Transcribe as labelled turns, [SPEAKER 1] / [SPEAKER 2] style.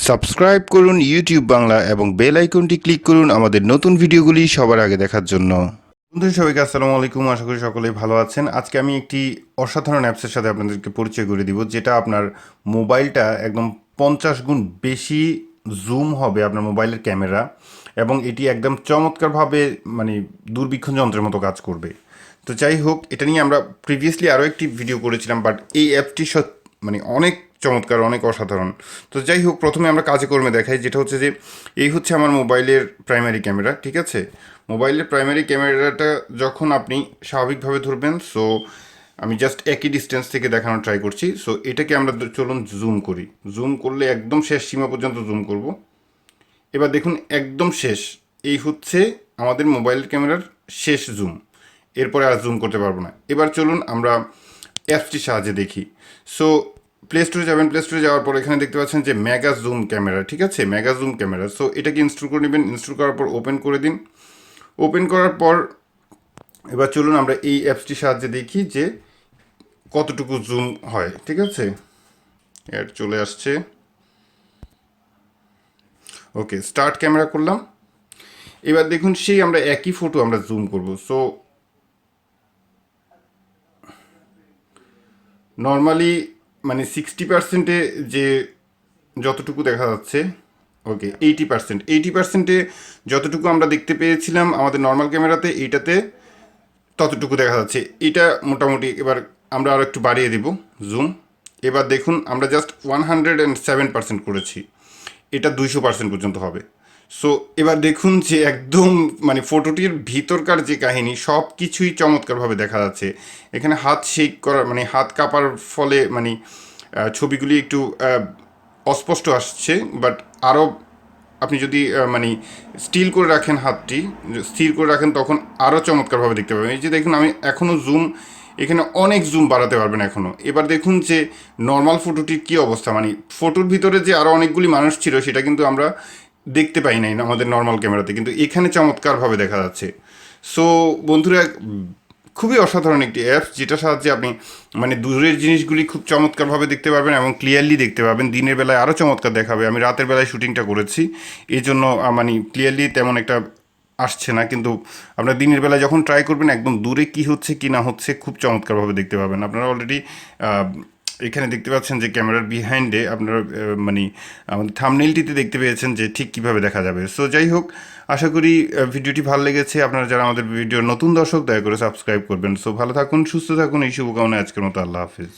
[SPEAKER 1] Subscribe করুন YouTube Bangla এবং bell আইকনটি ক্লিক করুন আমাদের নতুন ভিডিওগুলি সবার আগে দেখার জন্য। বন্ধুরা সবাইকে আসসালামু আলাইকুম, আশা করি সকলেই ভালো আছেন। আজকে আমি একটি অসাধারণ অ্যাপসের সাথে আপনাদেরকে পরিচয় করে দিব, যেটা আপনার মোবাইলটা একদম 50 গুণ বেশি জুম হবে আপনার মোবাইলের ক্যামেরা, এবং এটি একদম চমৎকারভাবে মানে দূরবীক্ষণ যন্ত্রের মতো কাজ করবে। তো যাই হোক, এটা নিয়ে আমরা প্রিভিয়াসলি আরও একটি ভিডিও করেছিলাম, বাট এই অ্যাপটি মানে অনেক চমৎকার, অনেক অসাধারণ। তো যাই হোক, প্রথমে আমরা কাজে কর্মে দেখাই, যেটা হচ্ছে যে এই হচ্ছে আমার মোবাইলের প্রাইমারি ক্যামেরা, ঠিক আছে। মোবাইলের প্রাইমারি ক্যামেরাটা যখন আপনি স্বাভাবিকভাবে ধরবেন, সো আমি জাস্ট একই ডিস্টেন্স থেকে দেখানোর ট্রাই করছি। সো এটাকে আমরা চলুন জুম করি। জুম করলে একদম শেষ সীমা পর্যন্ত জুম করব। এবার দেখুন একদম শেষ, এই হচ্ছে আমাদের মোবাইলের ক্যামেরার শেষ জুম। এরপরে আর জুম করতে পারবো না। এবার চলুন আমরা অ্যাপসটির সাহায্যে দেখি। সো প্লে স্টোরে যাবেন, প্লে স্টোরে যাওয়ার পর এখানে দেখতে পাচ্ছেন যে মেগা জুম ক্যামেরা, ঠিক আছে, মেগা জুম ক্যামেরা। সো এটাকে ইনস্টল করে নেবেন। ইনস্টল করার পর ওপেন করে দিন। ওপেন করার পর এবার চলুন আমরা এই অ্যাপসটির সাহায্যে দেখি যে কতটুকু জুম হয়, ঠিক আছে। অ্যাড চলে আসছে। ওকে, স্টার্ট ক্যামেরা করলাম। এবার দেখুন সেই আমরা একই ফটো আমরা জুম করব। সো নর্মালি মানে 60%-এ যে যতটুকু দেখা যাচ্ছে, ওকে 80%-এ যতটুকু আমরা দেখতে পেয়েছিলাম আমাদের নর্মাল ক্যামেরাতে, এইটাতে ততটুকু দেখা যাচ্ছে। এটা মোটামুটি এবার আমরা আরও একটু বাড়িয়ে দিব জুম। এবার দেখুন আমরা জাস্ট 107% করেছি, এটা 200% পর্যন্ত হবে। সো এবার দেখুন যে একদম মানে ফটোটির ভিতরকার যে কাহিনী সব কিছুই চমৎকারভাবে দেখা যাচ্ছে। এখানে হাত শেক করার মানে হাত কাঁপার ফলে মানে ছবিগুলি একটু অস্পষ্ট আসছে, বাট আরও আপনি যদি মানে স্টিল করে রাখেন, হাতটি স্থির করে রাখেন, তখন আরও চমৎকারভাবে দেখতে পাবেন। এই যে দেখুন আমি এখনও জুম, এখানে অনেক জুম বাড়াতে পারবেন এখনও। এবার দেখুন যে নর্মাল ফটোটির কী অবস্থা, মানে ফটোর ভিতরে যে আরও অনেকগুলি মানুষ ছিল সেটা কিন্তু আমরা দেখতে পাই নাই আমাদের নর্মাল ক্যামেরাতে, কিন্তু এখানে চমৎকারভাবে দেখা যাচ্ছে। সো বন্ধুরা, খুবই অসাধারণ একটি অ্যাপস, যেটার সাহায্যে আপনি মানে দূরের জিনিসগুলি খুব চমৎকারভাবে দেখতে পারবেন এবং ক্লিয়ারলি দেখতে পাবেন। দিনের বেলায় আরও চমৎকার দেখাবে। আমি রাতের বেলায় শুটিংটা করেছি, এই জন্য মানে ক্লিয়ারলি তেমন একটা আসছে না, কিন্তু আপনার দিনের বেলায় যখন ট্রাই করবেন একদম দূরে কি হচ্ছে কি না হচ্ছে খুব চমৎকারভাবে দেখতে পাবেন। আপনারা অলরেডি এখানে দেখতে পাচ্ছেন যে ক্যামেরার বিহাইন্ডে আপনারা মানে আমাদের থাম্বনেইলটিতে দেখতে পেয়েছেন যে ঠিক কীভাবে দেখা যাবে। সো যাই হোক, আশা করি ভিডিওটি ভালো লেগেছে। আপনারা যারা আমাদের ভিডিওর নতুন দর্শক, দয়া করে সাবস্ক্রাইব করবেন। সো ভালো থাকুন, সুস্থ থাকুন, এই শুভকামনায় আজকের মতো আল্লাহ হাফিজ।